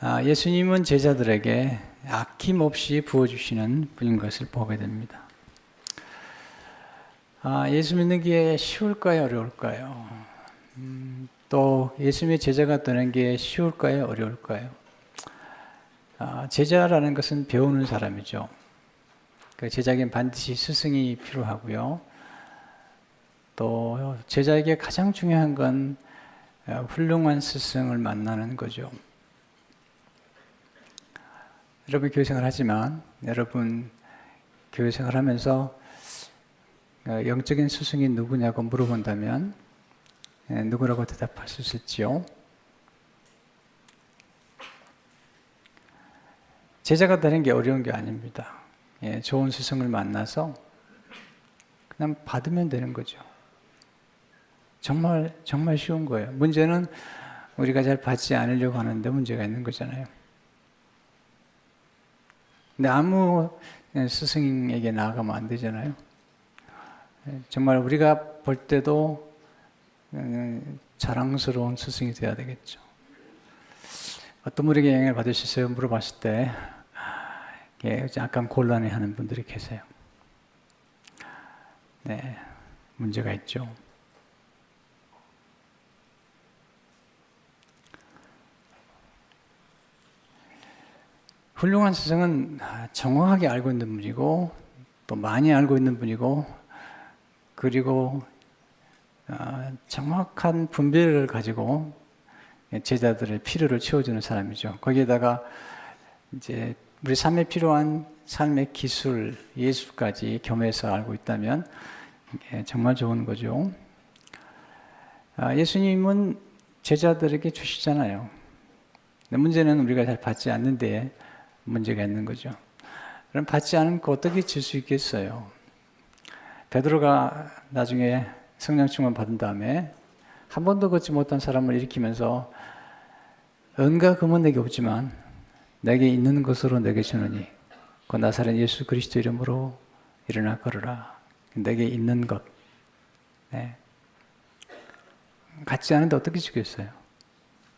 예수님은 제자들에게 아낌없이 부어주시는 분인 것을 보게 됩니다. 예수 믿는 게 쉬울까요? 어려울까요? 또 예수님의 제자가 되는 게 쉬울까요? 어려울까요? 제자라는 것은 배우는 사람이죠. 그 제자에겐 반드시 스승이 필요하고요. 또 제자에게 가장 중요한 건 훌륭한 스승을 만나는 거죠. 여러분 교회생활 하지만 여러분 교회생활 하면서 영적인 스승이 누구냐고 물어본다면 누구라고 대답할 수 있을지요? 제자가 되는 게 어려운 게 아닙니다. 좋은 스승을 만나서 그냥 받으면 되는 거죠. 정말 쉬운 거예요. 문제는 우리가 잘 받지 않으려고 하는데 문제가 있는 거잖아요. 근데 아무 스승에게 나아가면 안 되잖아요. 정말 우리가 볼 때도 자랑스러운 스승이 되어야 되겠죠. 어떤 분에게 영향을 받으셨어요? 물어봤을 때 약간 곤란해하는 분들이 계세요. 네, 문제가 있죠. 훌륭한 스승은 정확하게 알고 있는 분이고 또 많이 알고 있는 분이고 그리고 정확한 분별을 가지고 제자들의 필요를 채워주는 사람이죠. 거기에다가 이제 우리 삶에 필요한 삶의 기술, 예술까지 겸해서 알고 있다면 정말 좋은 거죠. 예수님은 제자들에게 주시잖아요. 근데 문제는 우리가 잘 받지 않는데 문제가 있는 거죠. 그럼 받지 않고 어떻게 줄 수 있겠어요? 베드로가 나중에 성령 충만 받은 다음에 한 번도 걷지 못한 사람을 일으키면서 은과 금은 내게 없지만 내게 있는 것으로 내게 주느니 그 나사렛 예수 그리스도 이름으로 일어나 걸으라. 내게 있는 것. 네. 갖지 않은데 어떻게 주겠어요?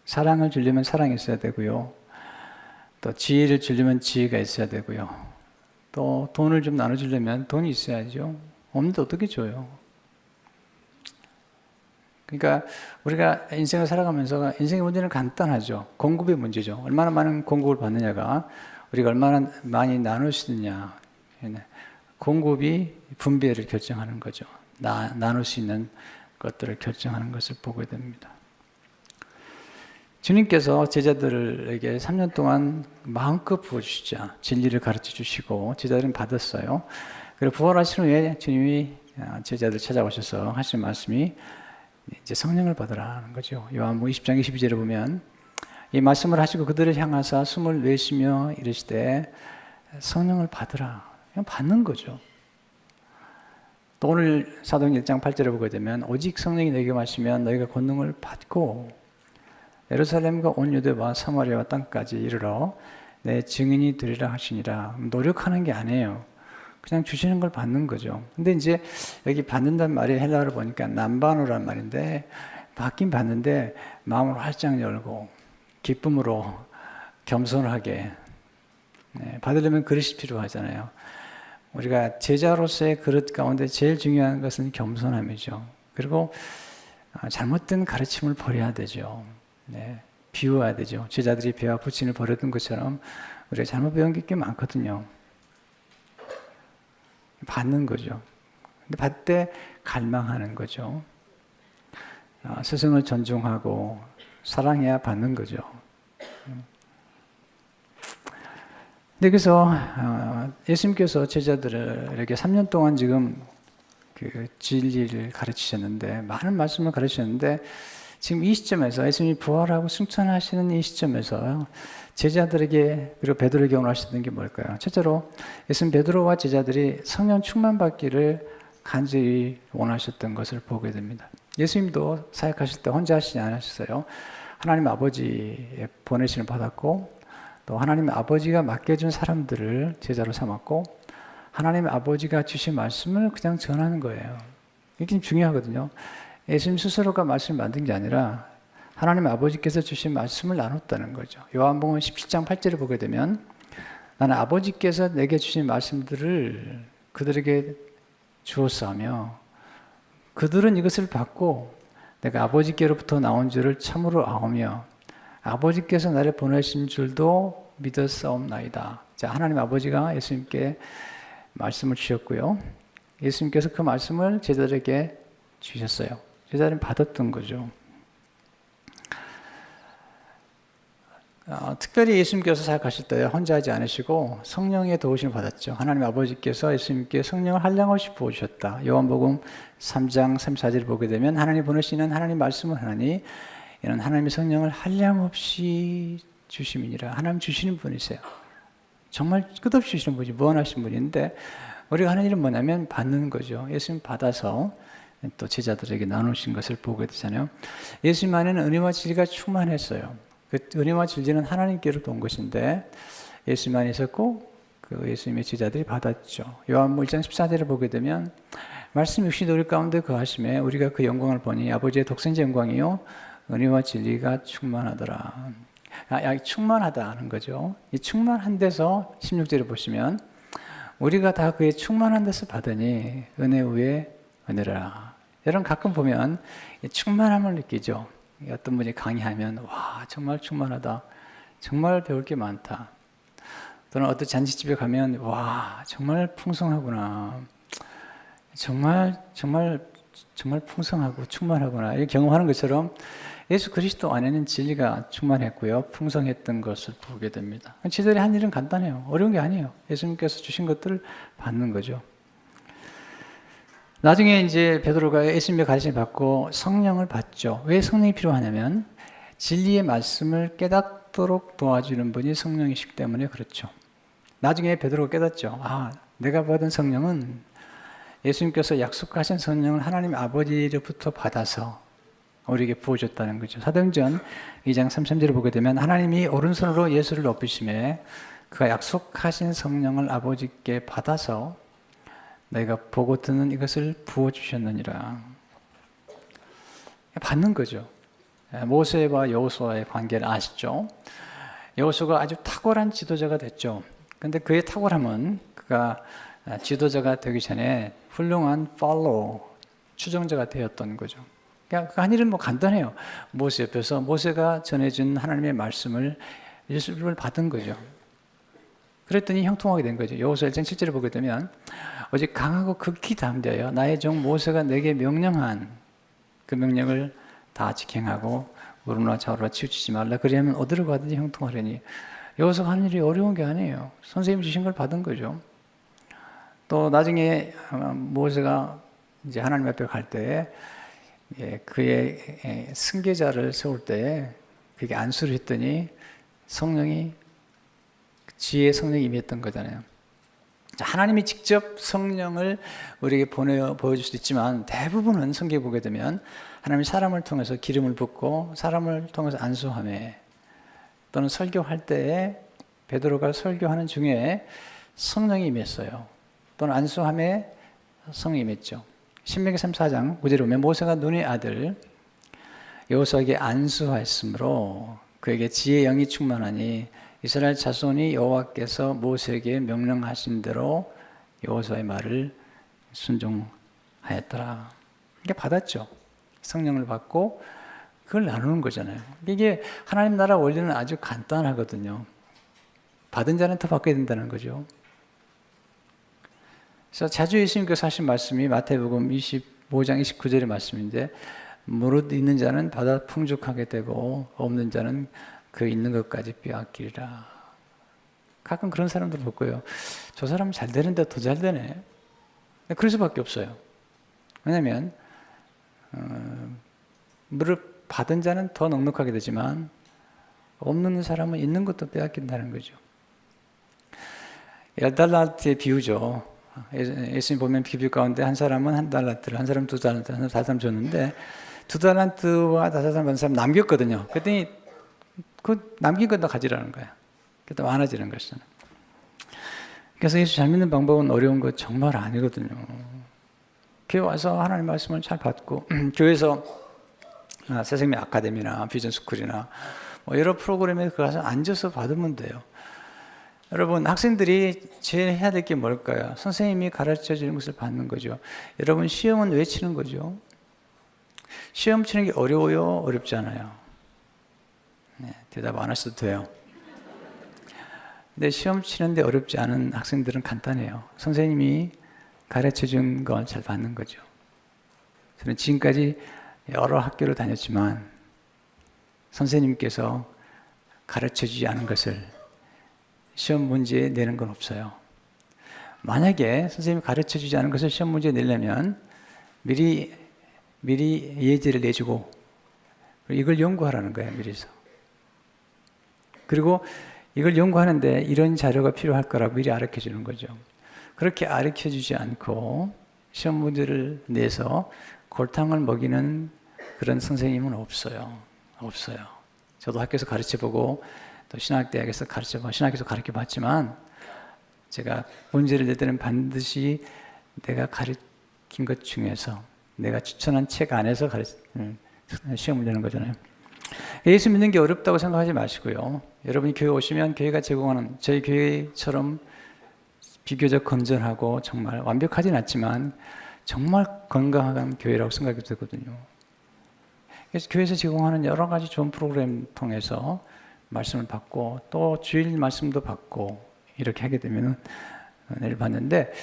사랑을 주려면 사랑이 있어야 되고요. 또 지혜를 주려면 지혜가 있어야 되고요. 또 돈을 좀 나눠주려면 돈이 있어야죠. 없는데 어떻게 줘요? 그러니까 우리가 인생을 살아가면서 인생의 문제는 간단하죠. 공급의 문제죠. 얼마나 많은 공급을 받느냐가 우리가 얼마나 많이 나눌 수 있느냐. 공급이 분배를 결정하는 거죠. 나눌 수 있는 것들을 결정하는 것을 보게 됩니다. 주님께서 제자들에게 3년 동안 마음껏 부어주시자 진리를 가르쳐 주시고 제자들은 받았어요. 그리고 부활하신 후에 주님이 제자들 찾아오셔서 하시는 말씀이 이제 성령을 받으라는 거죠. 요한복음 20장 22절에 보면 이 말씀을 하시고 그들을 향하사 숨을 내쉬며 이르시되 성령을 받으라. 그냥 받는 거죠. 또 오늘 사도행 1장 8절에 보게 되면 오직 성령이 너희에게 마시면 너희가 권능을 받고 예루살렘과 온 유대와 사마리아와 땅까지 이르러 내 증인이 되리라 하시니라. 노력하는 게 아니에요. 그냥 주시는 걸 받는 거죠. 근데 이제 여기 받는다는 말이 헬라어로 보니까 남바노란 말인데 받긴 받는데 마음을 활짝 열고 기쁨으로 겸손하게 받으려면 그릇이 필요하잖아요. 우리가 제자로서의 그릇 가운데 제일 중요한 것은 겸손함이죠. 그리고 잘못된 가르침을 버려야 되죠. 비워야 되죠. 제자들이 배와 부친을 버렸던 것처럼 우리가 잘못 배운 게 꽤 많거든요. 받는 거죠. 근데 받을 때 갈망하는 거죠. 스승을 존중하고 사랑해야 받는 거죠. 근데 그래서 예수님께서 제자들에게 3년 동안 지금 그 진리를 가르치셨는데 많은 말씀을 가르치셨는데 지금 이 시점에서 예수님이 부활하고 승천하시는 이 시점에서 제자들에게 그리고 베드로에게 원하셨던 게 뭘까요? 첫째로 예수님 베드로와 제자들이 성령 충만받기를 간절히 원하셨던 것을 보게 됩니다. 예수님도 사역하실 때 혼자 하시지 않으셨어요. 하나님 아버지의 보내심을 받았고 또 하나님 아버지가 맡겨준 사람들을 제자로 삼았고 하나님 아버지가 주신 말씀을 그냥 전하는 거예요. 이게 중요하거든요. 예수님 스스로가 말씀을 만든 게 아니라 하나님 아버지께서 주신 말씀을 나눴다는 거죠. 요한복음 17장 8절을 보게 되면 나는 아버지께서 내게 주신 말씀들을 그들에게 주었사며 그들은 이것을 받고 내가 아버지께로부터 나온 줄을 참으로 아오며 아버지께서 나를 보내신 줄도 믿었사옵나이다. 자, 하나님 아버지가 예수님께 말씀을 주셨고요. 예수님께서 그 말씀을 제자들에게 주셨어요. 제자들은 받았던 거죠. 특별히 예수님께서 사역하실 때 혼자 하지 않으시고 성령의 도우심을 받았죠. 하나님 아버지께서 예수님께 성령을 한량없이 부어주셨다. 요한복음 3장 34절을 보게 되면 하나님 보내시는 하나님 말씀을 하나니 이는 하나님의 성령을 한량없이 주심이니라. 하나님 주시는 분이세요. 정말 끝없이 주시는 분이 무한하신 분인데 우리가 하는 일은 뭐냐면 받는 거죠. 예수님 받아서 또 제자들에게 나누신 것을 보게 되잖아요. 예수님 안에는 은혜와 진리가 충만했어요. 그 은혜와 진리는 하나님께로부터 온 것인데 예수님 안에 있었고 그 예수님의 제자들이 받았죠. 요한복음 1장 14절을 보게 되면 말씀 육신이 우리 가운데 거하심에 우리가 그 영광을 보니 아버지의 독생자 영광이요 은혜와 진리가 충만하더라. 충만하다는 거죠. 이 충만한 데서 16절을 보시면 우리가 다 그의 충만한 데서 받으니 은혜 위에 은혜라. 여러분 가끔 보면 충만함을 느끼죠. 어떤 분이 강의하면 와 정말 충만하다. 정말 배울 게 많다. 또는 어떤 잔치집에 가면 와 정말 풍성하구나. 정말 풍성하고 충만하구나. 이 경험하는 것처럼 예수 그리스도 안에는 진리가 충만했고요. 풍성했던 것을 보게 됩니다. 제자들이 한 일은 간단해요. 어려운 게 아니에요. 예수님께서 주신 것들을 받는 거죠. 나중에 이제 베드로가 예수님의 가르침을 받고 성령을 받죠. 왜 성령이 필요하냐면 진리의 말씀을 깨닫도록 도와주는 분이 성령이시기 때문에 그렇죠. 나중에 베드로가 깨닫죠. 내가 받은 성령은 예수님께서 약속하신 성령을 하나님 아버지로부터 받아서 우리에게 부어줬다는 거죠. 사도행전 2장 33절을 보게 되면 하나님이 오른손으로 예수를 높이심에 그가 약속하신 성령을 아버지께 받아서 내가 보고 듣는 이것을 부어주셨느니라. 받는 거죠. 모세와 여호수아의 관계를 아시죠? 여호수아가 아주 탁월한 지도자가 됐죠. 그런데 그의 탁월함은 그가 지도자가 되기 전에 훌륭한 follow, 추종자가 되었던 거죠. 그러니까 그 한 일은 간단해요. 모세 옆에서 모세가 전해준 하나님의 말씀을 예수를 받은 거죠. 그랬더니 형통하게 된 거죠. 여호수아 1장 7절을 보게 되면 오직 강하고 극히 담대하여 나의 종 모세가 내게 명령한 그 명령을 다 지행하고 오르나 좌우나 치우치지 말라. 그리하면 어디로 가든지 형통하려니. 여호수아가 하는 일이 어려운 게 아니에요. 선생님이 주신 걸 받은 거죠. 또 나중에 모세가 이제 하나님 앞에 갈 때 그의 승계자를 세울 때 그게 안수를 했더니 성령이 지혜의 성령이 임했던 거잖아요. 하나님이 직접 성령을 우리에게 보여줄 수도 있지만 대부분은 성경에 보게 되면 하나님이 사람을 통해서 기름을 붓고 사람을 통해서 안수하며 또는 설교할 때에 베드로가 설교하는 중에 성령이 임했어요. 또는 안수함에 성령이 임했죠. 신명기 34장 9절에 보면 모세가 눈의 아들 여호수아에게 안수하였으므로 그에게 지혜의 영이 충만하니 이스라엘 자손이 여호와께서 모세에게 명령하신 대로 여호수아의 말을 순종하였더라. 이게 받았죠. 성령을 받고 그걸 나누는 거잖아요. 이게 하나님 나라 원리는 아주 간단하거든요. 받은 자는 더 받게 된다는 거죠. 그래서 자주 예수님께서 하신 말씀이 마태복음 25장 29절의 말씀인데 무릇 있는 자는 받아 풍족하게 되고 없는 자는 그 있는 것까지 빼앗기리라. 가끔 그런 사람들 볼 거예요. 저 사람 잘 되는데 더 잘 되네. 그럴 수밖에 없어요. 왜냐하면 무릇 받은 자는 더 넉넉하게 되지만 없는 사람은 있는 것도 빼앗긴다는 거죠. 10달란트의 비유죠. 예수님 보면 비유 가운데 한 사람은 1달란트를, 한 사람은 2달란트, 한 사람은 4사람 줬는데 2달란트와 5사람 받은 사람 남겼거든요. 그랬더니 그 남긴 건 더 가지라는 거야. 그래도 많아지는 것이잖아요. 그래서 예수 잘 믿는 방법은 어려운 거 정말 아니거든요. 교회 와서 하나님 말씀을 잘 받고 교회에서 새생명 아카데미나 비전스쿨이나 뭐 여러 프로그램에 가서 앉아서 받으면 돼요. 여러분, 학생들이 제일 해야 될 게 뭘까요? 선생님이 가르쳐 주는 것을 받는 거죠. 여러분, 시험은 왜 치는 거죠? 시험 치는 게 어려워요? 어렵지 않아요? 네, 대답 안 하셔도 돼요. 근데 시험 치는데 어렵지 않은 학생들은 간단해요. 선생님이 가르쳐 준 걸 잘 받는 거죠. 저는 지금까지 여러 학교를 다녔지만 선생님께서 가르쳐 주지 않은 것을 시험 문제에 내는 건 없어요. 만약에 선생님이 가르쳐 주지 않은 것을 시험 문제에 내려면 미리 예제를 내주고 이걸 연구하라는 거예요, 미리서. 그리고 이걸 연구하는데 이런 자료가 필요할 거라고 미리 알려 주는 거죠. 그렇게 알려 주지 않고 시험 문제를 내서 골탕을 먹이는 그런 선생님은 없어요. 없어요. 저도 학교에서 가르쳐보고 또 신학대학에서 신학에서 가르쳐봤지만 제가 문제를 낼 때는 반드시 내가 가르친 것 중에서 내가 추천한 책 안에서 시험을 내는 거잖아요. 예수 믿는 게 어렵다고 생각하지 마시고요. 여러분이 교회 오시면 교회가 제공하는 저희 교회처럼 비교적 건전하고 정말 완벽하진 않지만 정말 건강한 교회라고 생각이 되거든요. 그래서 교회에서 제공하는 여러 가지 좋은 프로그램 통해서 말씀을 받고 또 주일 말씀도 받고 이렇게 하게 되면 은혜를 받는데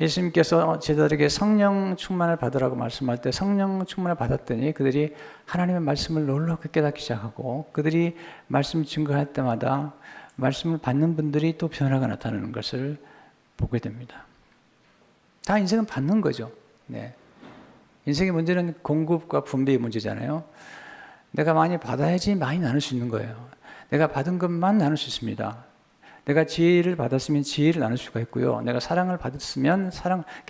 예수님께서 제자들에게 성령 충만을 받으라고 말씀할 때 성령 충만을 받았더니 그들이 하나님의 말씀을 놀랍게 깨닫기 시작하고 그들이 말씀 증거할 때마다 말씀을 받는 분들이 또 변화가 나타나는 것을 보게 됩니다. 다 인생은 받는 거죠. 네. 인생의 문제는 공급과 분배의 문제잖아요. 내가 많이 받아야지 많이 나눌 수 있는 거예요. 내가 받은 것만 나눌 수 있습니다. 내가 지혜를 받았으면 지혜를 나눌 수가 있고요. 내가 사랑을 받았으면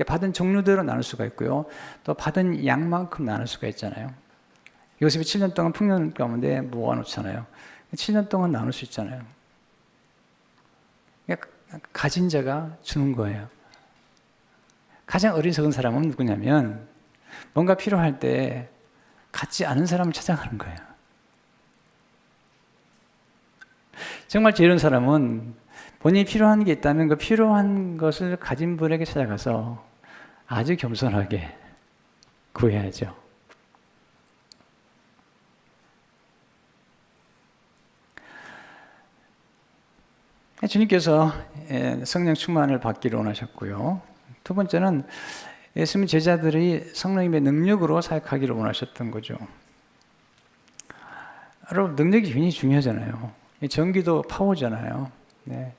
받은 종류대로 나눌 수가 있고요. 또 받은 양만큼 나눌 수가 있잖아요. 요셉이 7년 동안 풍년 가운데 모아놓잖아요. 7년 동안 나눌 수 있잖아요. 가진 자가 주는 거예요. 가장 어리석은 사람은 누구냐면 뭔가 필요할 때 갖지 않은 사람을 찾아가는 거예요. 정말 지혜로운 사람은 본인이 필요한 게 있다면 그 필요한 것을 가진 분에게 찾아가서 아주 겸손하게 구해야죠. 주님께서 성령 충만을 받기를 원하셨고요. 두 번째는 예수님 제자들이 성령님의 능력으로 사역하기를 원하셨던 거죠. 여러분, 능력이 굉장히 중요하잖아요. 전기도 파워잖아요. 네.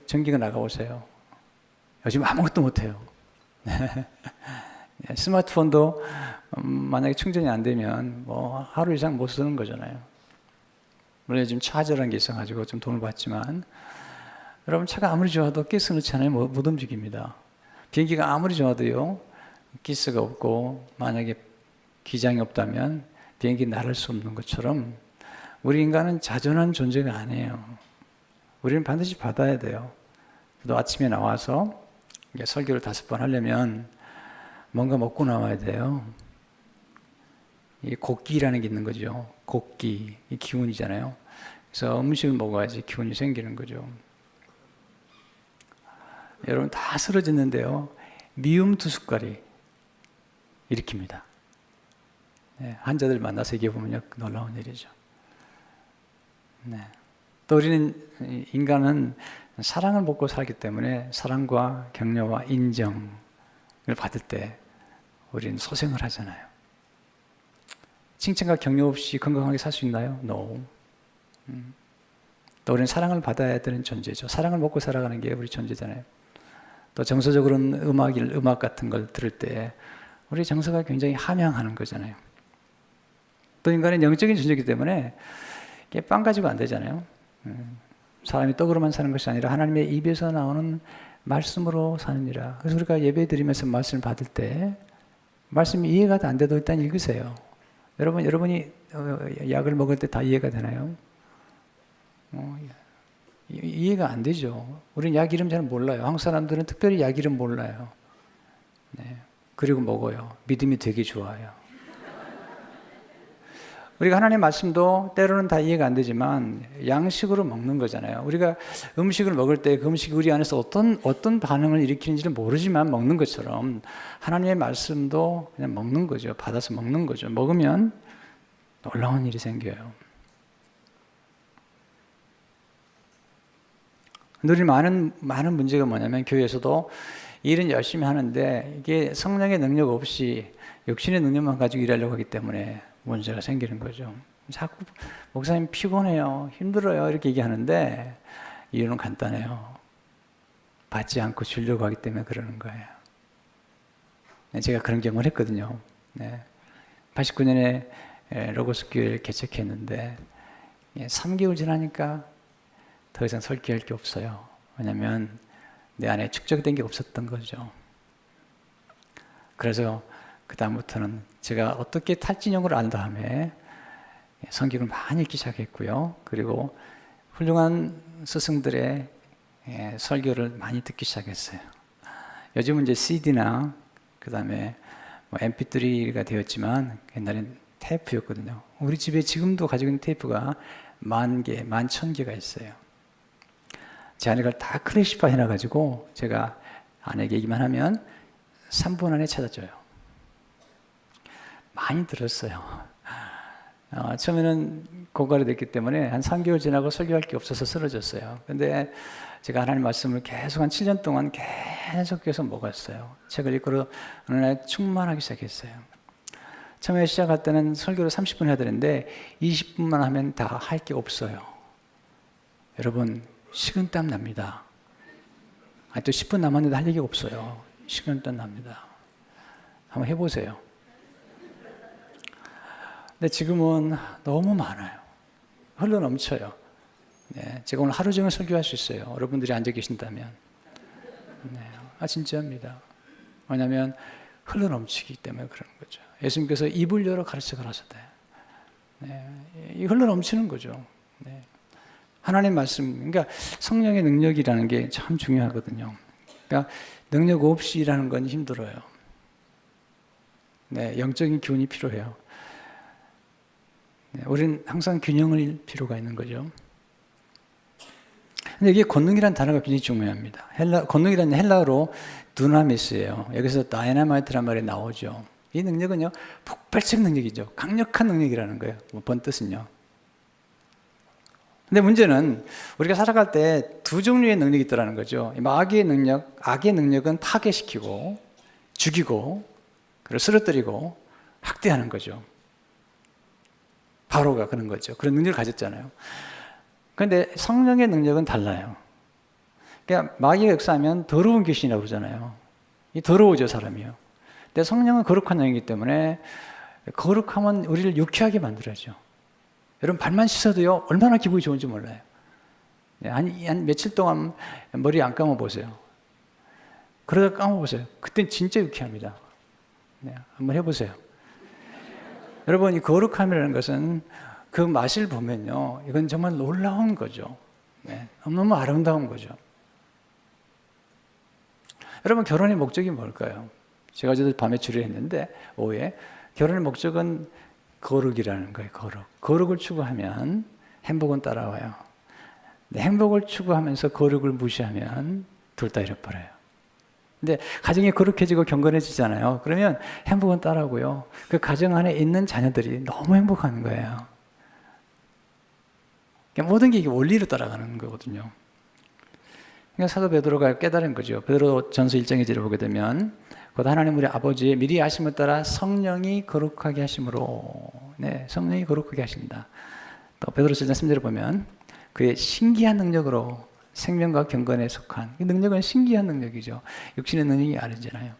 전기가 나가보세요. 요즘 아무것도 못해요. 스마트폰도 만약에 충전이 안 되면 뭐 하루 이상 못 쓰는 거잖아요. 물론 지금 차저라는 게 있어가지고 좀 돈을 받지만 여러분 차가 아무리 좋아도 가스 넣잖아요. 못 움직입니다. 비행기가 아무리 좋아도요. 가스가 없고 만약에 기장이 없다면 비행기 날을 수 없는 것처럼 우리 인간은 자전한 존재가 아니에요. 우리는 반드시 받아야 돼요. 또 아침에 나와서 설교를 5번 하려면 뭔가 먹고 나와야 돼요. 이 곡기라는 게 있는 거죠. 곡기, 이 기운이잖아요. 그래서 음식을 먹어야지 기운이 생기는 거죠. 여러분 다 쓰러졌는데요. 미움 2숟갈이 일으킵니다. 네, 환자들 만나서 얘기해보면요. 놀라운 일이죠. 네. 또 우리는 인간은 사랑을 먹고 살기 때문에 사랑과 격려와 인정을 받을 때 우리는 소생을 하잖아요. 칭찬과 격려 없이 건강하게 살 수 있나요? No. 또 우리는 사랑을 받아야 되는 존재죠. 사랑을 먹고 살아가는 게 우리 존재잖아요. 또 정서적으로는 음악 같은 걸 들을 때 우리 정서가 굉장히 함양하는 거잖아요. 또 인간은 영적인 존재이기 때문에 이게 빵 가지고 안 되잖아요. 사람이 떡으로만 사는 것이 아니라 하나님의 입에서 나오는 말씀으로 사느니라. 그래서 우리가 예배 드리면서 말씀을 받을 때 말씀이 이해가 안 돼도 일단 읽으세요. 여러분이 약을 먹을 때 다 이해가 되나요? 이해가 안 되죠. 우리는 약 이름 잘 몰라요. 한국 사람들은 특별히 약 이름 몰라요. 네. 그리고 먹어요. 믿음이 되게 좋아요. 우리가 하나님의 말씀도 때로는 다 이해가 안 되지만 양식으로 먹는 거잖아요. 우리가 음식을 먹을 때 그 음식이 우리 안에서 어떤 반응을 일으키는지를 모르지만 먹는 것처럼 하나님의 말씀도 그냥 먹는 거죠. 받아서 먹는 거죠. 먹으면 놀라운 일이 생겨요. 우리 많은 문제가 뭐냐면 교회에서도 일은 열심히 하는데 이게 성령의 능력 없이 육신의 능력만 가지고 일하려고 하기 때문에 문제가 생기는 거죠. 자꾸 목사님 피곤해요, 힘들어요 이렇게 얘기하는데 이유는 간단해요. 받지 않고 주려고 하기 때문에 그러는 거예요. 제가 그런 경험을 했거든요. 89년에 로고스 교회를 개척했는데 3개월 지나니까 더 이상 설교할 게 없어요. 왜냐하면 내 안에 축적된 게 없었던 거죠. 그래서 그 다음부터는 제가 어떻게 탈진형을 안 다음에 성경을 많이 읽기 시작했고요. 그리고 훌륭한 스승들의 설교를 많이 듣기 시작했어요. 요즘은 이제 CD나 그 다음에 MP3가 되었지만 옛날엔 테이프였거든요. 우리 집에 지금도 가지고 있는 테이프가 10,000개, 11,000개가 있어요. 제 아내가 다 클래시파이 해놔가지고 제가 아내에게 얘기만 하면 3분 안에 찾아줘요. 많이 들었어요. 처음에는 고갈이 됐기 때문에 한 3개월 지나고 설교할 게 없어서 쓰러졌어요. 근데 제가 하나님 말씀을 계속 한 7년 동안 계속해서 먹었어요. 책을 읽고 어느 날 충만하기 시작했어요. 처음에 시작할 때는 설교를 30분 해야 되는데 20분만 하면 다 할 게 없어요. 여러분 식은땀 납니다. 또 10분 남았는데 할 얘기가 없어요. 식은땀 납니다. 한번 해보세요. 근데 지금은 너무 많아요. 흘러 넘쳐요. 제가 오늘 하루 종일 설교할 수 있어요. 여러분들이 앉아 계신다면. 진짜입니다. 왜냐하면 흘러 넘치기 때문에 그러는 거죠. 예수님께서 입을 열어 가르쳐 가라사대. 이 흘러 넘치는 거죠. 하나님 말씀, 그러니까 성령의 능력이라는 게 참 중요하거든요. 그러니까 능력 없이 일하는 건 힘들어요. 영적인 기운이 필요해요. 우리는 항상 균형을 필요가 있는 거죠. 근데 이게 권능이라는 단어가 굉장히 중요합니다. 권능이라는 헬라어로 두나미스예요. 여기서 다이나마이트란 말이 나오죠. 이 능력은요, 폭발적 능력이죠. 강력한 능력이라는 거예요. 본 뜻은요. 근데 문제는 우리가 살아갈 때 두 종류의 능력이 있다는 거죠. 악의 능력은 파괴시키고 죽이고 그리고 쓰러뜨리고 학대하는 거죠. 바로가 그런 거죠. 그런 능력을 가졌잖아요. 그런데 성령의 능력은 달라요. 그러니까 마귀가 역사하면 더러운 귀신이라고 그러잖아요. 이 더러워져 사람이요. 근데 성령은 거룩한 영이기 때문에 거룩하면 우리를 유쾌하게 만들어줘. 여러분 발만 씻어도요 얼마나 기분이 좋은지 몰라요. 한 며칠 동안 머리 안 감아보세요. 그러다 감아보세요. 그땐 진짜 유쾌합니다. 한번 해보세요. 여러분 이 거룩함이라는 것은 그 맛을 보면요 이건 정말 놀라운 거죠. 너무 아름다운 거죠. 여러분 결혼의 목적이 뭘까요? 제가 어제 밤에 주례했는데 오후에 결혼의 목적은 거룩이라는 거예요. 거룩을 추구하면 행복은 따라와요. 행복을 추구하면서 거룩을 무시하면 둘 다 잃어버려요. 근데 가정이 거룩해지고 경건해지잖아요. 그러면 행복은 따라오고요. 그 가정 안에 있는 자녀들이 너무 행복한 거예요. 그러니까 모든 게 이게 원리로 따라가는 거거든요. 그러니까 사도 베드로가 깨달은 거죠. 베드로 전서 1장 2절을 보게 되면 곧 하나님 우리 아버지의 미리 아심을 따라 성령이 거룩하게 하심으로 성령이 거룩하게 하신다. 또 베드로서 1장 3절을 보면 그의 신기한 능력으로 생명과 경건에 속한 이 능력은 신기한 능력이죠. 육신의 능력이 아니잖아요.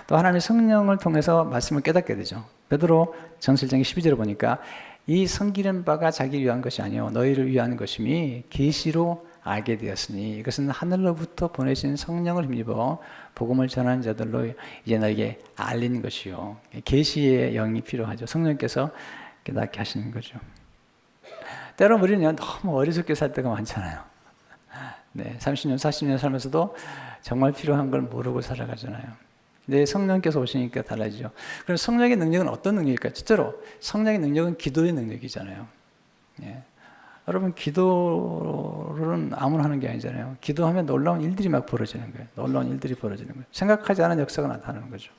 또 하나님의 성령을 통해서 말씀을 깨닫게 되죠. 베드로 전서 1장 12절을 보니까 이 섬기는 바가 자기를 위한 것이 아니요 너희를 위한 것임이 계시로 알게 되었으니 이것은 하늘로부터 보내신 성령을 힘입어 복음을 전하는 자들로 이제 너에게 알리는 것이요. 계시의 영이 필요하죠. 성령께서 깨닫게 하시는 거죠. 때로 우리는 너무 어리석게 살 때가 많잖아요. 30년, 40년 살면서도 정말 필요한 걸 모르고 살아가잖아요. 내 성령께서 오시니까 달라지죠. 그럼 성령의 능력은 어떤 능력일까요? 첫째로 성령의 능력은 기도의 능력이잖아요. 예. 여러분, 기도는 아무나 하는 게 아니잖아요. 기도하면 놀라운 일들이 막 벌어지는 거예요. 놀라운 일들이 벌어지는 거예요. 생각하지 않은 역사가 나타나는 거죠.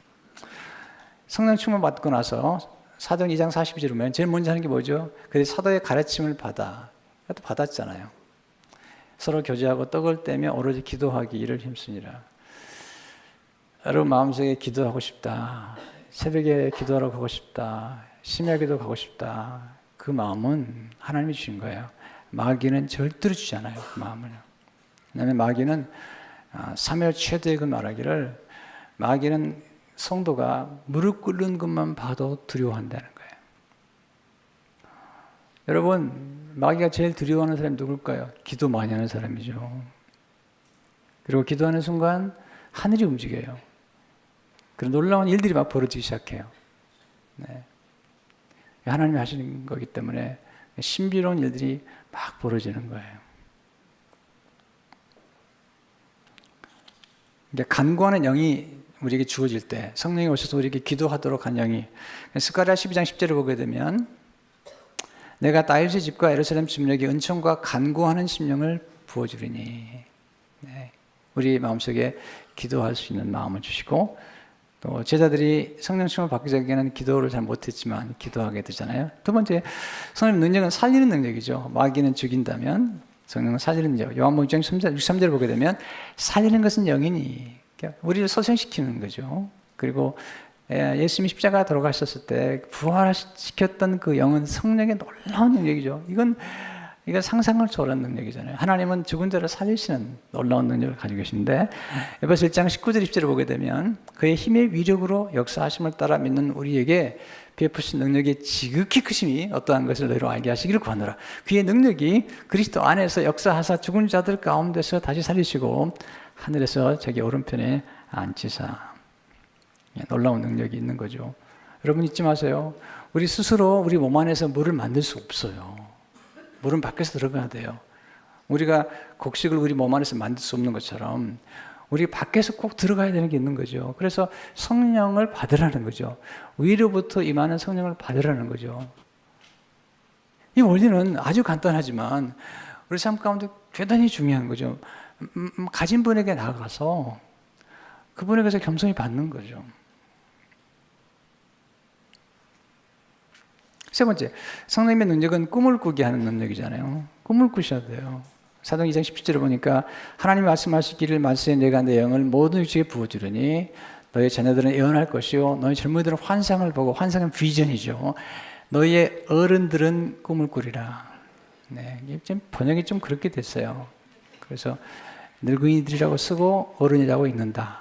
성령 충만 받고 나서 사도행 2장 42절에 보면 제일 먼저 하는 게 뭐죠? 그들이 사도의 가르침을 받아. 또 받았잖아요. 서로 교제하고 떡을 떼며 오로지 기도하기 이를 힘쓰니라. 여러분 마음속에 기도하고 싶다. 새벽에 기도하러 가고 싶다. 심야기도 가고 싶다. 그 마음은 하나님이 주신 거예요. 마귀는 절대로 주지 않아요. 그 마음을. 왜냐하면 마귀는 사무엘 최대의 그 말하기를 마귀는 성도가 무릎 꿇는 것만 봐도 두려워한다는 거예요. 여러분 마귀가 제일 두려워하는 사람이 누굴까요? 기도 많이 하는 사람이죠. 그리고 기도하는 순간 하늘이 움직여요. 그런 놀라운 일들이 막 벌어지기 시작해요. 네. 하나님이 하시는 거기 때문에 신비로운 일들이 막 벌어지는 거예요. 간구하는 영이 우리에게 주어질 때 성령이 오셔서 우리에게 기도하도록 한 영이 스가랴 12장 10절을 보게 되면 내가 다윗의 집과 예루살렘 집에게 은총과 간구하는 심령을 부어주리니 네. 우리 마음속에 기도할 수 있는 마음을 주시고 또 제자들이 성령 충만을 받기 전에는 기도를 잘 못했지만 기도하게 되잖아요. 두 번째, 성령 능력은 살리는 능력이죠. 마귀는 죽인다면 성령은 살리는 능력. 요한복음 6장 63절을 보게 되면 살리는 것은 영이니 우리를 소생시키는 거죠. 그리고 예수님이 십자가 돌아가셨을 때 부활시켰던 그 영은 성령의 놀라운 능력이죠. 이건 상상을 초월한 능력이잖아요. 하나님은 죽은 자를 살리시는 놀라운 능력을 가지고 계신데 에베소 1장 19절 20절을 보게 되면 그의 힘의 위력으로 역사하심을 따라 믿는 우리에게 베푸신 능력의 지극히 크심이 어떠한 것을 너희로 알게 하시기를 구하노라. 그의 능력이 그리스도 안에서 역사하사 죽은 자들 가운데서 다시 살리시고 하늘에서 자기 오른편에 앉히사. 놀라운 능력이 있는 거죠. 여러분 잊지 마세요. 우리 스스로 우리 몸 안에서 물을 만들 수 없어요. 물은 밖에서 들어가야 돼요. 우리가 곡식을 우리 몸 안에서 만들 수 없는 것처럼 우리 밖에서 꼭 들어가야 되는 게 있는 거죠. 그래서 성령을 받으라는 거죠. 위로부터 임하는 성령을 받으라는 거죠. 이 원리는 아주 간단하지만 우리 삶 가운데 대단히 중요한 거죠. 가진 분에게 나아가서 그분에게서 겸손히 받는 거죠. 세 번째, 성령의 능력은 꿈을 꾸게 하는 능력이잖아요. 꿈을 꾸셔야 돼요. 사도행 2장 17절에 보니까 하나님이 말씀하시기를 말씀에 내가 내 영을 모든 육체에 부어주려니 너희 자녀들은 예언할 것이요 너희 젊은이들은 환상을 보고 환상은 비전이죠. 너희의 어른들은 꿈을 꾸리라. 네, 이게 번역이 좀 그렇게 됐어요. 그래서 늙은이들이라고 쓰고 어른이라고 읽는다.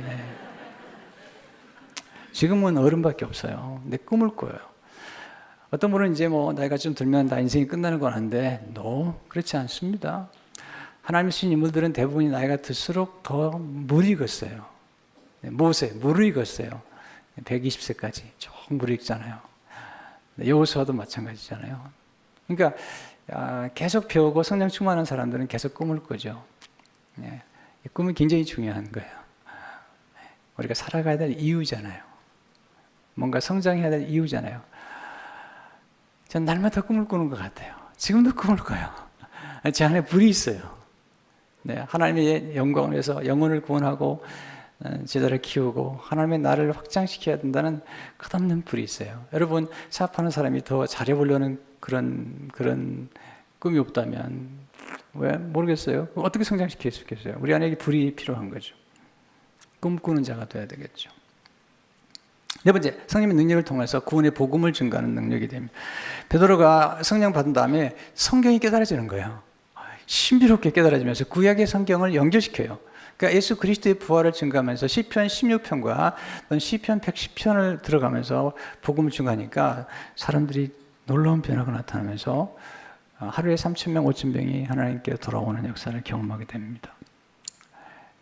네. 지금은 어른밖에 없어요. 내 꿈을 꿔요. 어떤 분은 이제 나이가 좀 들면 다 인생이 끝나는 건 한데, 그렇지 않습니다. 하나님 쓰신 인물들은 대부분이 나이가 들수록 더 무르익었어요. 모세, 무르익었어요. 120세까지 쭉 무르익잖아요. 여호수아도 마찬가지잖아요. 그러니까 계속 배우고 성령 충만한 사람들은 계속 꿈을 꾸죠. 이 꿈이 굉장히 중요한 거예요. 우리가 살아가야 될 이유잖아요. 뭔가 성장해야 될 이유잖아요. 전 날마다 꿈을 꾸는 것 같아요. 지금도 꿈을 꿔요. 제 안에 불이 있어요. 네, 하나님의 영광을 위해서 영혼을 구원하고 제자를 키우고 하나님의 나라를 확장시켜야 된다는 끝없는 불이 있어요. 여러분 사업하는 사람이 더 잘해보려는 그런 꿈이 없다면 왜? 모르겠어요. 어떻게 성장시킬 수 있겠어요? 우리 안에 불이 필요한 거죠. 꿈꾸는 자가 돼야 되겠죠. 네 번째, 성령의 능력을 통해서 구원의 복음을 증가하는 능력이 됩니다. 베드로가 성령 받은 다음에 성경이 깨달아지는 거예요. 신비롭게 깨달아지면서 구약의 성경을 연결시켜요. 그러니까 예수 그리스도의 부활을 증가하면서 시편 16편과 시편 110편을 들어가면서 복음을 증가하니까 사람들이 놀라운 변화가 나타나면서 하루에 3,000명, 5,000명이 하나님께 돌아오는 역사를 경험하게 됩니다.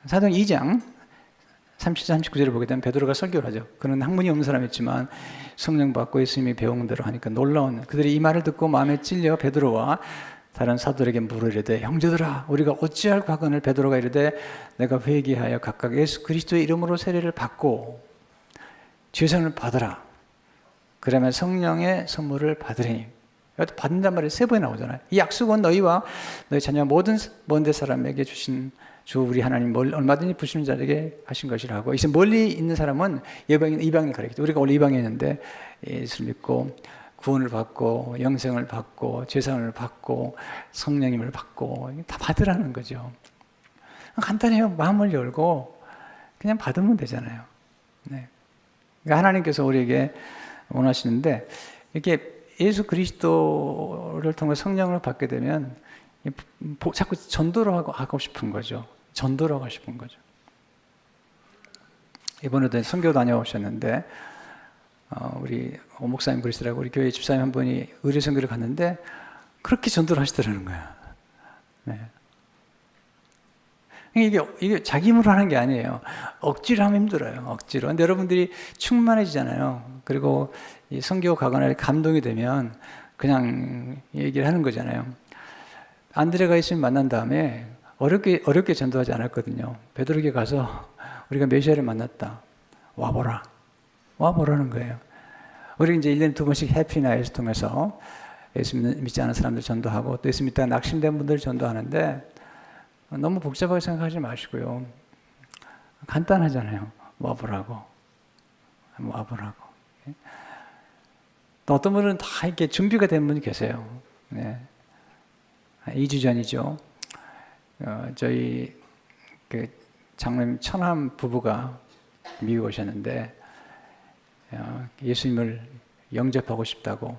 사도행 2장 37, 39절을 보게 되면 베드로가 설교를 하죠. 그는 학문이 없는 사람이었지만 성령 받고 예수님이 배운 대로 하니까 놀라운, 그들이 이 말을 듣고 마음에 찔려 베드로와 다른 사도들에게 물으려되 형제들아 우리가 어찌할까 하거늘 베드로가 이르되 내가 회개하여 각각 예수 그리스도의 이름으로 세례를 받고 죄선을 받으라. 그러면 성령의 선물을 받으리니. 이것도 받는단 말이 세 번이 나오잖아요. 이 약속은 너희와 너희 자녀 모든 먼데 사람에게 주신 주 우리 하나님 얼마든지 부시는 자에게 하신 것이라고. 이제 멀리 있는 사람은 이방인 가리키죠. 우리가 원래 이방인인데 예수를 믿고 구원을 받고 영생을 받고 죄사함을 받고 성령님을 받고 다 받으라는 거죠. 간단해요. 마음을 열고 그냥 받으면 되잖아요. 네. 그러니까 하나님께서 우리에게 원하시는데 이렇게 예수 그리스도를 통해 성령을 받게 되면 자꾸 전도를 하고 싶은 거죠. 전도를 하고 싶은 거죠. 이번에도 선교 다녀오셨는데 우리 목사님 그리스라고 우리 교회 집사님 한 분이 의뢰 선교를 갔는데 그렇게 전도를 하시더라는 거야. 네. 이게 자기 힘으로 하는 게 아니에요. 억지로 하면 힘들어요. 억지로. 근데 여러분들이 충만해지잖아요. 그리고 이 선교 가거나 감동이 되면 그냥 얘기를 하는 거잖아요. 안드레가 예수님 만난 다음에 어렵게 전도하지 않았거든요. 베드로에게 가서 우리가 메시아를 만났다. 와보라는 거예요. 우리 이제 1년에 2번씩 해피나잇을 통해서 예수 믿지 않은 사람들 전도하고 또 예수 믿다가 낙심된 분들 전도하는데 너무 복잡하게 생각하지 마시고요. 간단하잖아요. 와보라고. 또 어떤 분은 다 이렇게 준비가 된 분이 계세요. 네. 2주 전이죠. 저희 그 장로님 천함 부부가 미국 오셨는데 예수님을 영접하고 싶다고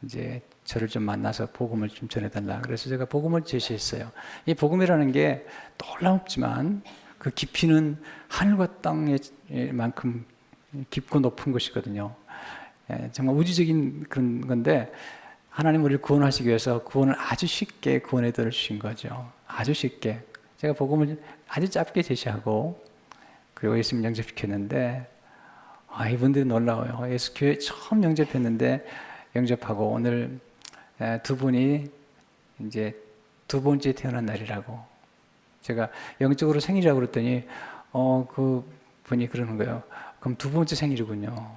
이제 저를 좀 만나서 복음을 좀 전해달라. 그래서 제가 복음을 제시했어요. 이 복음이라는 게 놀랍지만 그 깊이는 하늘과 땅만큼 깊고 높은 것이거든요. 정말 우주적인 그런 건데 하나님 우리를 구원하시기 위해서 구원을 아주 쉽게 구원해 주신 거죠. 아주 쉽게. 제가 복음을 아주 짧게 제시하고 그리고 예수님 영접시켰는데 이분들이 놀라워요. 예수 교회 처음 영접했는데 영접하고 오늘 두 분이 이제 두 번째 태어난 날이라고. 제가 영적으로 생일이라고 그랬더니 그 분이 그러는 거예요. 그럼 두 번째 생일이군요.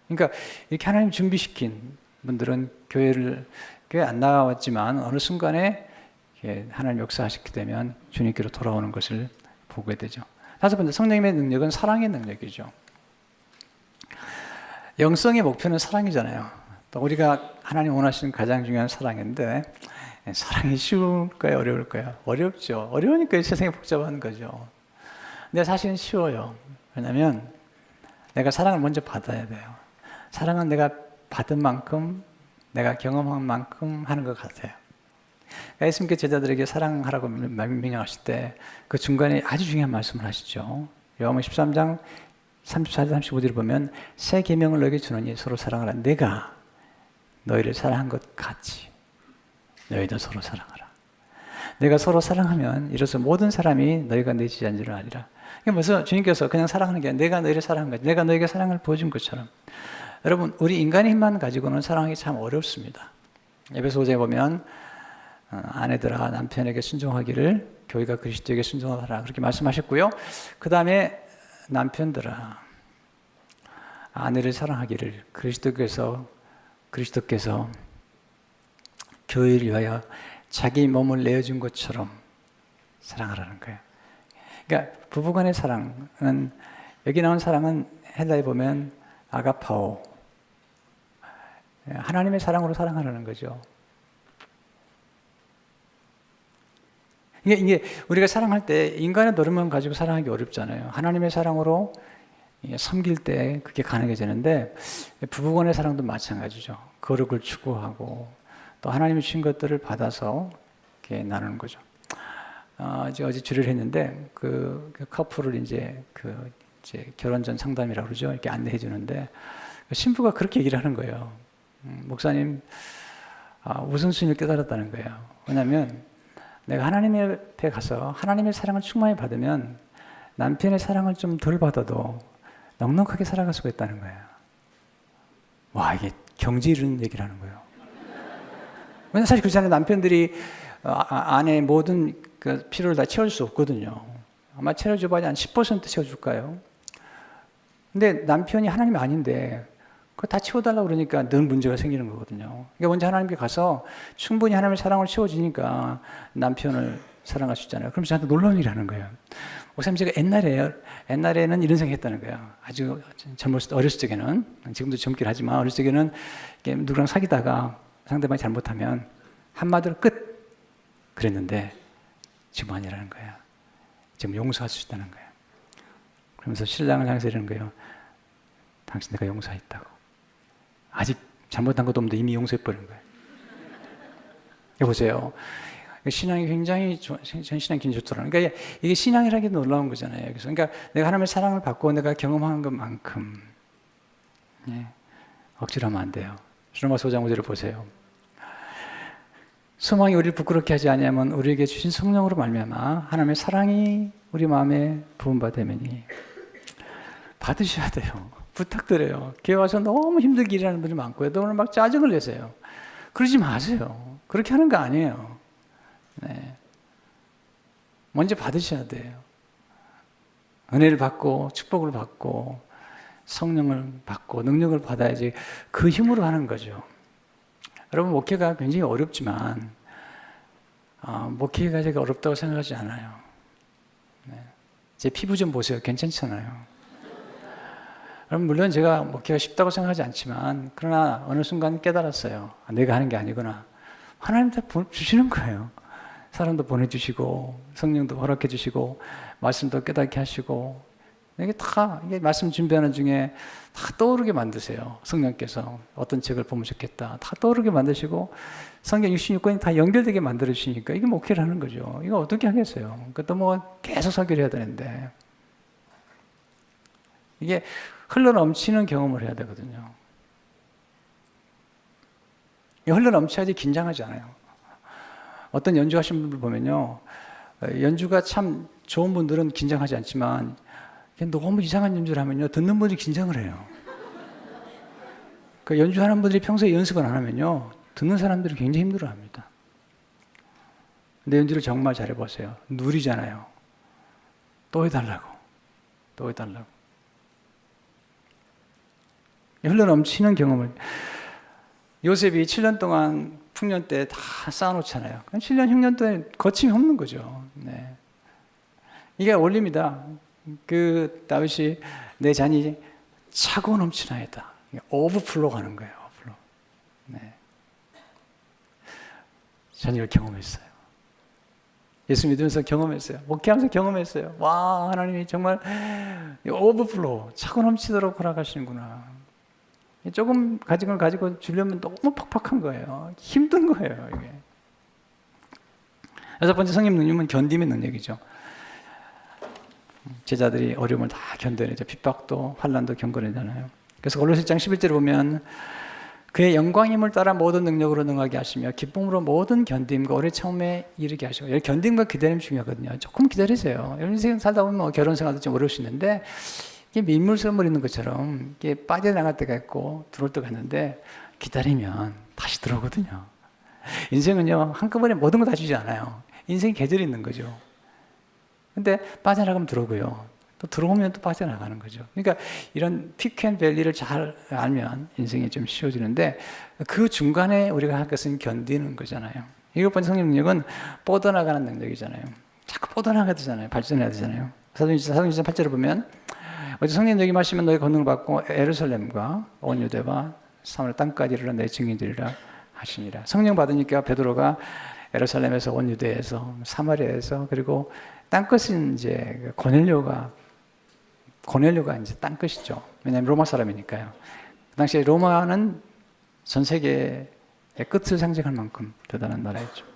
그러니까 이렇게 하나님 준비시킨 분들은 교회 안 나왔지만 어느 순간에 하나님 역사하시게 되면 주님께로 돌아오는 것을 보게 되죠. 다섯 번째, 성령님의 능력은 사랑의 능력이죠. 영성의 목표는 사랑이잖아요. 또 우리가 하나님 원하시는 가장 중요한 사랑인데 사랑이 쉬울까요? 어려울까요? 어렵죠. 어려우니까 세상이 복잡한 거죠. 근데 사실은 쉬워요. 왜냐하면 내가 사랑을 먼저 받아야 돼요. 사랑은 내가 받은 만큼 내가 경험한 만큼 하는 것 같아요. 예수님께서 제자들에게 사랑하라고 명령하실 때 그 중간에 아주 중요한 말씀을 하시죠. 요한복음 13장 34절 35절을 보면 새 계명을 너에게 주노니 서로 사랑하라. 내가 너희를 사랑한 것 같이 너희도 서로 사랑하라. 내가 서로 사랑하면 이로써 모든 사람이 너희가 내 제자인 줄 아리라. 그러니까 무슨 주님께서 그냥 사랑하는 게 아니라 내가 너희를 사랑한 거지. 내가 너에게 사랑을 보여준 것처럼. 여러분 우리 인간의 힘만 가지고는 사랑하기 참 어렵습니다. 에베소 5장에 보면 아내들아 남편에게 순종하기를 교회가 그리스도에게 순종하라 그렇게 말씀하셨고요. 그 다음에 남편들아 아내를 사랑하기를 그리스도께서 교회를 위하여 자기 몸을 내어준 것처럼 사랑하라는 거예요. 그러니까 부부간의 사랑은 여기 나온 사랑은 헬라에 보면 아가파오 하나님의 사랑으로 사랑하라는 거죠. 이게 우리가 사랑할 때 인간의 노력만 가지고 사랑하기 어렵잖아요. 하나님의 사랑으로 섬길 때 그게 가능해지는데 부부간의 사랑도 마찬가지죠. 거룩을 추구하고 또 하나님이 주신 것들을 받아서 이렇게 나누는 거죠. 제가 어제 주례를 했는데 그 커플을 이제 결혼 전 상담이라고 그러죠. 이렇게 안내해 주는데 신부가 그렇게 얘기를 하는 거예요. 목사님 우선순위를 깨달았다는 거예요. 왜냐하면 내가 하나님 앞에 가서 하나님의 사랑을 충만히 받으면 남편의 사랑을 좀 덜 받아도 넉넉하게 살아갈 수가 있다는 거예요. 와, 이게 경지 이런 얘기를 하는 거예요. 왜냐면 사실 그렇잖아요. 남편들이 아내의 모든 그 필요를 다 채울 수 없거든요. 아마 채워줘봐야 한 10% 채워줄까요? 근데 남편이 하나님이 아닌데 그거 다 채워달라고 그러니까 늘 문제가 생기는 거거든요. 그러니까 먼저 하나님께 가서 충분히 하나님의 사랑을 채워주니까 남편을 사랑할 수 있잖아요. 그럼 저한테 놀라운 일을 하는 거예요. 목사님, 제가 옛날에는 이런 생각 했다는 거예요. 아주 젊었을 때, 어렸을 적에는, 지금도 젊긴 하지만 어렸을 적에는 누구랑 사귀다가 상대방이 잘못하면 한마디로 끝! 그랬는데 지금 아니라는 거예요. 지금 용서할 수 있다는 거예요. 그러면서 신랑을 향해서 이러는 거예요. 당신 내가 용서했다고. 아직 잘못한 것도 없는데 이미 용서해버린 거예요. 여보세요. 신앙이 굉장히 전 신앙이 굉장히 좋더라고요. 그러니까 이게 신앙이라는 게 놀라운 거잖아요. 그래서 그러니까 내가 하나님의 사랑을 받고 내가 경험한 것만큼 억지로 하면 안 돼요. 로마서 5장 5절을 보세요. 소망이 우리를 부끄럽게 하지 아니하면 우리에게 주신 성령으로 말미암아 하나님의 사랑이 우리 마음에 부은 바 되매니 받으셔야 돼요. 부탁드려요. 교회 와서 너무 힘들게 일하는 분이 많고요. 또 오늘 막 짜증을 내세요. 그러지 마세요. 그렇게 하는 거 아니에요. 네. 먼저 받으셔야 돼요. 은혜를 받고 축복을 받고 성령을 받고 능력을 받아야지 그 힘으로 하는 거죠. 여러분, 목회가 굉장히 어렵지만 목회가 제가 어렵다고 생각하지 않아요. 네. 제 피부 좀 보세요. 괜찮잖아요. 여러분, 물론 제가 목회가 쉽다고 생각하지 않지만 그러나 어느 순간 깨달았어요. 내가 하는 게 아니구나. 하나님 다 주시는 거예요. 사람도 보내주시고 성령도 허락해 주시고 말씀도 깨닫게 하시고 이게 말씀 준비하는 중에 다 떠오르게 만드세요. 성령께서 어떤 책을 보면 좋겠다. 다 떠오르게 만드시고 성경 66권이 다 연결되게 만들어 주시니까 이게 목회를 하는 거죠. 이거 어떻게 하겠어요? 그것도 뭐 계속 설교를 해야 되는데 이게 흘러넘치는 경험을 해야 되거든요. 흘러넘쳐야지 긴장하지 않아요. 어떤 연주하시는 분들 보면요, 연주가 참 좋은 분들은 긴장하지 않지만 너무 이상한 연주를 하면요, 듣는 분들이 긴장을 해요. 그 연주하는 분들이 평소에 연습을 안 하면요, 듣는 사람들이 굉장히 힘들어합니다. 근데 연주를 정말 잘해보세요. 누리잖아요. 또 해달라고. 또 해달라고. 흘러넘치는 경험을. 요셉이 7년 동안 풍년 때 다 쌓아놓잖아요. 7년 흉년 동안 거침이 없는 거죠. 네. 이게 원리입니다. 그 다윗이 내 잔이 차고 넘치나이다. 오버플로 가는 거예요. 오버플로. 네. 저는 이걸 경험했어요. 예수 믿으면서 경험했어요. 목회하면서 경험했어요. 와, 하나님이 정말 오버플로 차고 넘치도록 허락하시는구나. 조금 가진 걸 가지고 주려면 너무 팍팍한 거예요. 힘든 거예요, 이게. 여섯 번째 성령 능력은 견딤의 능력이죠. 제자들이 어려움을 다 견뎌내죠. 핍박도 환난도 경건하잖아요. 그래서 골로새 1장 11절에 보면 그의 영광임을 따라 모든 능력으로 능하게 하시며 기쁨으로 모든 견딤과 오래 참음에 이르게 하시고, 여기 견딤과 기다림 중요하거든요. 조금 기다리세요. 여러분 인생 살다 보면 뭐 결혼 생활도 좀 어려울 수 있는데 이게 민물선물 있는 것처럼 이게 빠져나갈 때가 있고 들어올 때가 있는데 기다리면 다시 들어오거든요. 인생은요, 한꺼번에 모든 거 다 주지 않아요. 인생이 계절이 있는 거죠. 근데 빠져나가면 들어오고요. 또 들어오면 또 빠져나가는 거죠. 그러니까 이런 피크앤밸리를 잘 알면 인생이 좀 쉬워지는데 그 중간에 우리가 할 것은 견디는 거잖아요. 일곱 번째 성령 능력은 뻗어나가는 능력이잖아요. 자꾸 뻗어나가야 되잖아요. 발전해야 되잖아요. 사도행전 8절을 보면 어제 성령 여기 마시면 너희 권능을 받고 예루살렘과 온 유대와 사마리아 땅까지 이르러 내 증인되리라 하시니라. 성령 받으니까 베드로가 예루살렘에서 온 유대에서 사마리아에서 그리고 땅끝은 이제 고넬료가 이제 땅끝이죠. 왜냐하면 로마 사람이니까요. 그 당시에 로마는 전 세계의 끝을 상징할 만큼 대단한 나라였죠.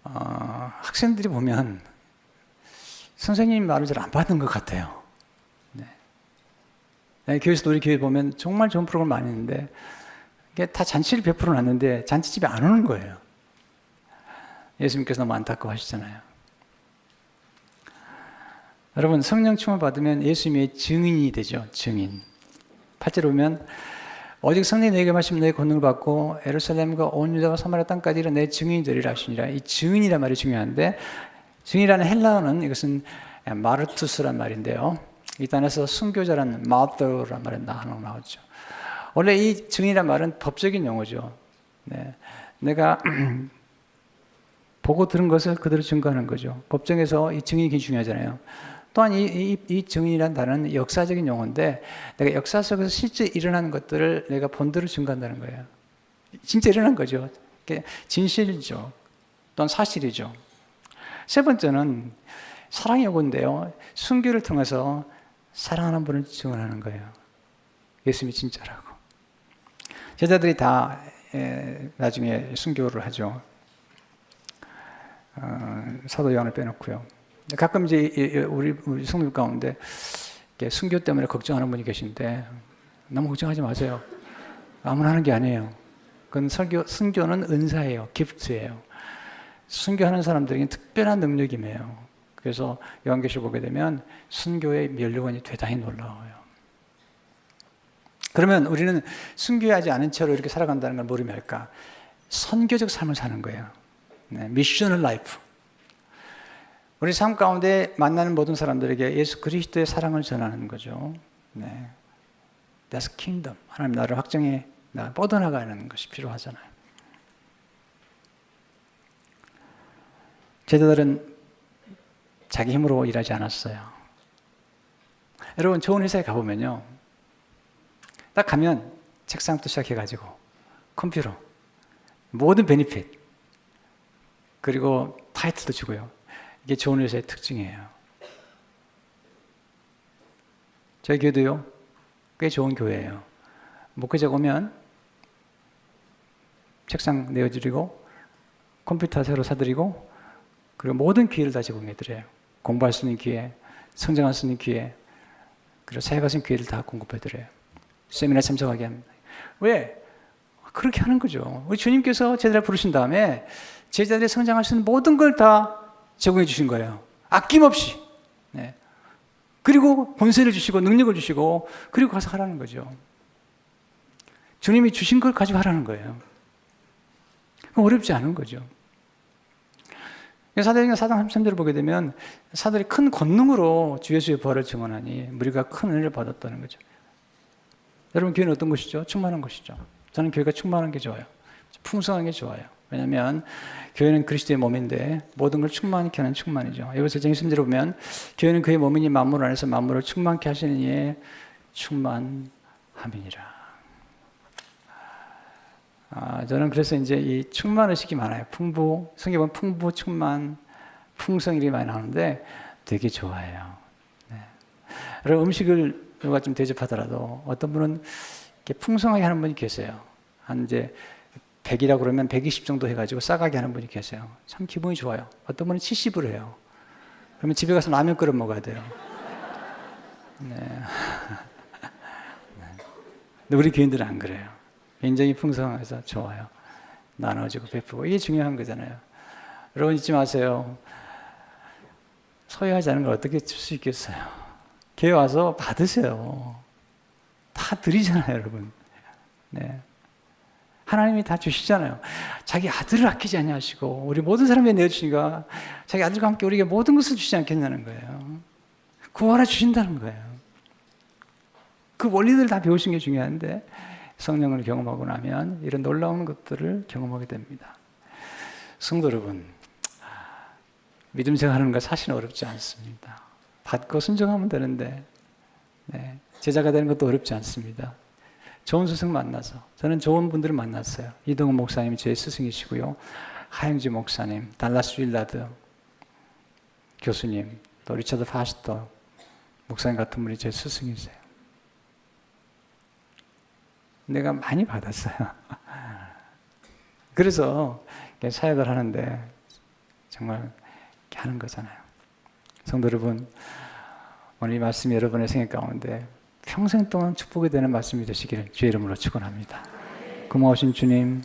학생들이 보면 선생님 말을 잘 안 받는 것 같아요. 네, 교회에서도 우리 교회 보면 정말 좋은 프로그램 많이 있는데 이게 다 잔치를 베풀어 놨는데 잔치집에 안 오는 거예요. 예수님께서 너무 안타까워하시잖아요. 여러분 성령 충만 받으면 예수님의 증인이 되죠. 증인. 8절에 보면 오직 성령이 너에게 마시면 너의 권능을 받고 예루살렘과 온 유다와 사마리아 땅까지 이르러 내 증인이 되리라 하시니라. 이 증인이란 말이 중요한데 증인이라는 헬라어는 이것은 마르투스란 말인데요. 이 단에서 순교자라는 마더라는 말이 나오죠. 원래 이 증인이란 말은 법적인 용어죠. 네. 내가 보고 들은 것을 그대로 증거하는 거죠. 법정에서 이 증인이 굉장히 중요하잖아요. 또한 이 증인이라는 단어는 역사적인 용어인데 내가 역사 속에서 실제 일어나는 것들을 내가 본대로 증거한다는 거예요. 진짜 일어난 거죠. 진실이죠. 또는 사실이죠. 세 번째는 사랑의 요구인데요. 순교를 통해서 사랑하는 분을 증언하는 거예요. 예수님이 진짜라고. 제자들이 다 나중에 순교를 하죠. 사도 요한을 빼놓고요. 가끔 이제 우리 성도 가운데 순교 때문에 걱정하는 분이 계신데 너무 걱정하지 마세요. 아무나 하는 게 아니에요. 그건 순교는 은사예요. 기프트예요. 순교하는 사람들에게는 특별한 능력이에요. 그래서 요한계시록 보게 되면 순교의 면류관이 대단히 놀라워요. 그러면 우리는 순교하지 않은 채로 이렇게 살아간다는 걸 모르면 할까? 선교적 삶을 사는 거예요. 네, 미셔널 라이프. 우리 삶 가운데 만나는 모든 사람들에게 예수 그리스도의 사랑을 전하는 거죠. 네. That's kingdom. 하나님 나를 확정해 뻗어나가는 것이 필요하잖아요. 제자들은 자기 힘으로 일하지 않았어요. 여러분 좋은 회사에 가보면요. 딱 가면 책상부터 시작해가지고 컴퓨터, 모든 베니핏, 그리고 타이틀도 주고요. 이게 좋은 회사의 특징이에요. 저희 교회도요, 꽤 좋은 교회예요. 목회자가 오면 책상 내어드리고 컴퓨터 새로 사드리고 그리고 모든 기회를 다 제공해드려요. 공부할 수 있는 기회, 성장할 수 있는 기회, 그리고 사회가 수 있는 기회를 다 공급해드려요. 세미나 참석하게 합니다. 왜? 그렇게 하는 거죠. 우리 주님께서 제자를 부르신 다음에 제자들이 성장할 수 있는 모든 걸 다 제공해 주신 거예요. 아낌없이. 네. 그리고 권세를 주시고 능력을 주시고 그리고 가서 하라는 거죠. 주님이 주신 걸 가지고 하라는 거예요. 어렵지 않은 거죠. 사도행전 4장 33절을 보게 되면 사도들이 큰 권능으로 주 예수의 부활을 증언하니 무리가 큰 은혜를 받았다는 거죠. 여러분 교회는 어떤 것이죠? 충만한 것이죠. 저는 교회가 충만한 게 좋아요. 풍성한 게 좋아요. 왜냐하면 교회는 그리스도의 몸인데 모든 걸 충만케 하는 충만이죠. 여기서 20절을 보면 교회는 그의 몸이니 만물 안에서 만물을 충만케 하시는 이의 충만함이니라. 저는 그래서 이제 이 충만의식이 많아요. 풍부, 성경에 보면 풍부, 충만, 풍성 이렇게 많이 나오는데 되게 좋아해요. 네. 여러분 음식을 누가 좀 대접하더라도 어떤 분은 이렇게 풍성하게 하는 분이 계세요. 한 이제 100이라고 그러면 120 정도 해가지고 싸가게 하는 분이 계세요. 참 기분이 좋아요. 어떤 분은 70으로 해요. 그러면 집에 가서 라면 끓여 먹어야 돼요. 네. 근데 우리 교인들은 안 그래요. 굉장히 풍성해서 좋아요. 나눠주고 베푸고 이게 중요한 거잖아요. 여러분 잊지 마세요. 소유하지 않은 걸 어떻게 줄 수 있겠어요. 교회 와서 받으세요. 다 드리잖아요, 여러분. 네. 하나님이 다 주시잖아요. 자기 아들을 아끼지 아니하시고 우리 모든 사람에게 내어주시니까 자기 아들과 함께 우리에게 모든 것을 주시지 않겠냐는 거예요. 구원해 주신다는 거예요. 그 원리들 다 배우신 게 중요한데 성령을 경험하고 나면 이런 놀라운 것들을 경험하게 됩니다. 성도 여러분, 믿음 생활하는 거 사실은 어렵지 않습니다. 받고 순종하면 되는데 네, 제자가 되는 것도 어렵지 않습니다. 좋은 스승 만나서 저는 좋은 분들을 만났어요. 이동훈 목사님이 제 스승이시고요. 하영지 목사님, 달라스 윌라드 교수님, 또 리처드 파스터 목사님 같은 분이 제 스승이세요. 내가 많이 받았어요. 그래서 사역을 하는데 정말 이렇게 하는 거잖아요. 성도 여러분, 오늘 이 말씀이 여러분의 생애 가운데 평생 동안 축복이 되는 말씀이 되시기를 주의 이름으로 축원합니다. 고마우신 주님,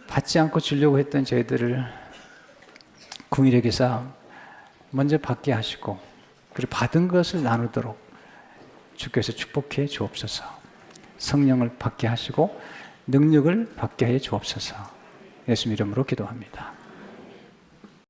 받지 않고 주려고 했던 저희들을 궁일에게서 먼저 받게 하시고 그리고 받은 것을 나누도록 주께서 축복해 주옵소서. 성령을 받게 하시고 능력을 받게 해 주옵소서. 예수 이름으로 기도합니다.